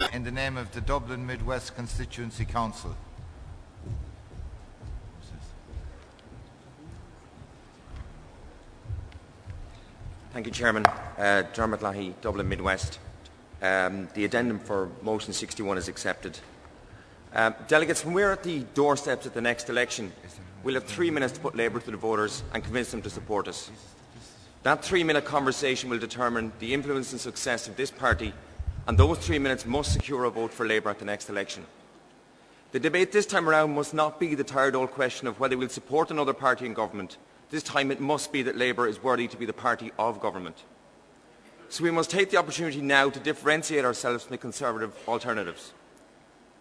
In the name of the Dublin Midwest Constituency Council. Thank you, Chairman. Dermot Lahey, Dublin Midwest. The addendum for motion 61 is accepted. Delegates, when we're at the doorsteps of the next election, we'll have 3 minutes to put Labour to the voters and convince them to support us. That 3-minute conversation will determine the influence and success of this party, and those 3 minutes must secure a vote for Labour at the next election. The debate this time around must not be the tired old question of whether we'll support another party in government. This time it must be that Labour is worthy to be the party of government. So we must take the opportunity now to differentiate ourselves from the Conservative alternatives.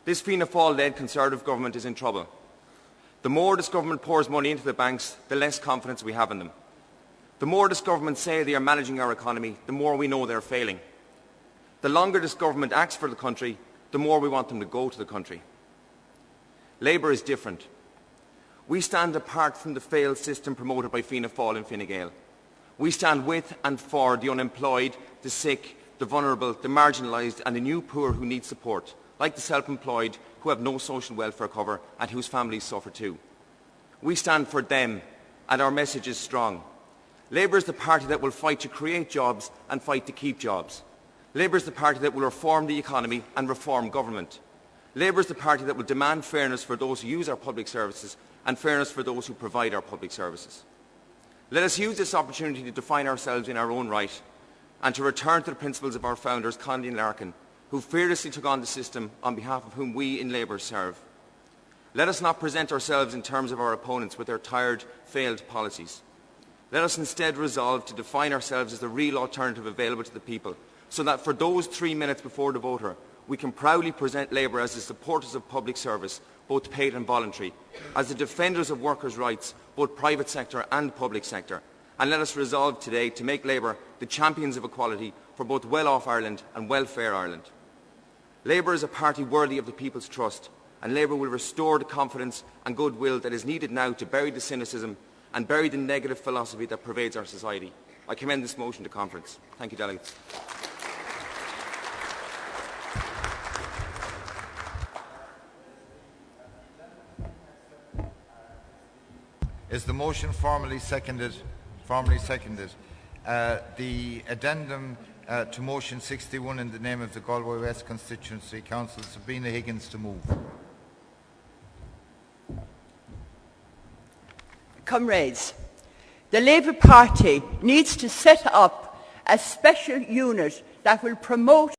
This Fianna Fáil-led Conservative government is in trouble. The more this government pours money into the banks, the less confidence we have in them. The more this government say they are managing our economy, the more we know they are failing. The longer this government acts for the country, the more we want them to go to the country. Labour is different. We stand apart from the failed system promoted by Fianna Fáil and Fine Gael. We stand with and for the unemployed, the sick, the vulnerable, the marginalised and the new poor who need support, like the self-employed who have no social welfare cover and whose families suffer too. We stand for them, and our message is strong. Labour is the party that will fight to create jobs and fight to keep jobs. Labour is the party that will reform the economy and reform government. Labour is the party that will demand fairness for those who use our public services and fairness for those who provide our public services. Let us use this opportunity to define ourselves in our own right and to return to the principles of our founders, Connolly and Larkin, who fearlessly took on the system on behalf of whom we in Labour serve. Let us not present ourselves in terms of our opponents with their tired, failed policies. Let us instead resolve to define ourselves as the real alternative available to the people, so that for those 3 minutes before the voter, we can proudly present Labour as the supporters of public service, both paid and voluntary, as the defenders of workers' rights, both private sector and public sector. And let us resolve today to make Labour the champions of equality for both well-off Ireland and welfare Ireland. Labour is a party worthy of the people's trust, and Labour will restore the confidence and goodwill that is needed now to bury the cynicism and bury the negative philosophy that pervades our society. I commend this motion to conference. Thank you, delegates. Is the motion formally seconded? Formally seconded. The addendum to motion 61 in the name of the Galway West Constituency Council, Sabina Higgins to move. Comrades, the Labour Party needs to set up a special unit that will promote